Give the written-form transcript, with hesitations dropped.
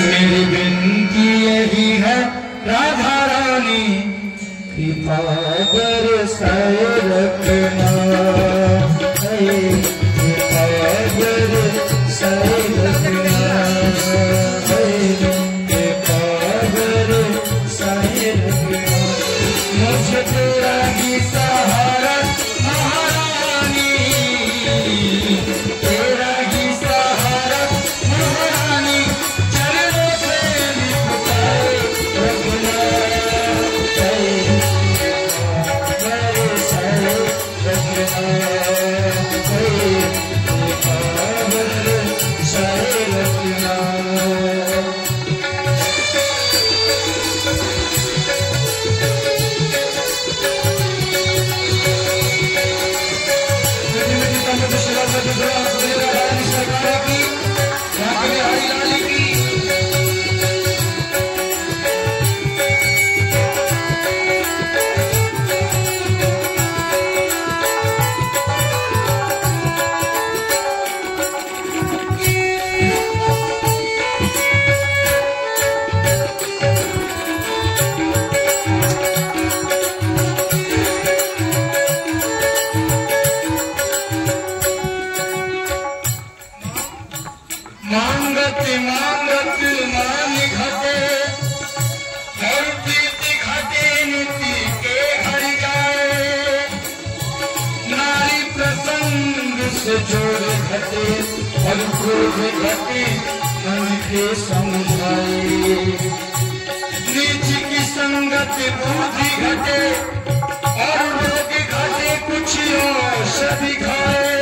मेरी विनती यही है राधा रानी, कृपा बरसाए रखना, कृपा बरसाए रखना, कृपा बरसाए रखना। मुझे तेरा ही सहारा महारानी, तेरा ही सहारा महारानी, चरणों से लिपटाए रखना, बरसाए रखना, बरसाए रखना। मांगत मांगत मान घटे, और प्रीति घटे नीति के हर जाए। नारी प्रसंग से जोड़ घटे, और क्रोध घटे मन के समझाए। नीच की संगत बुद्धि घटे, और रोग घटे कुछ औषधि खाए।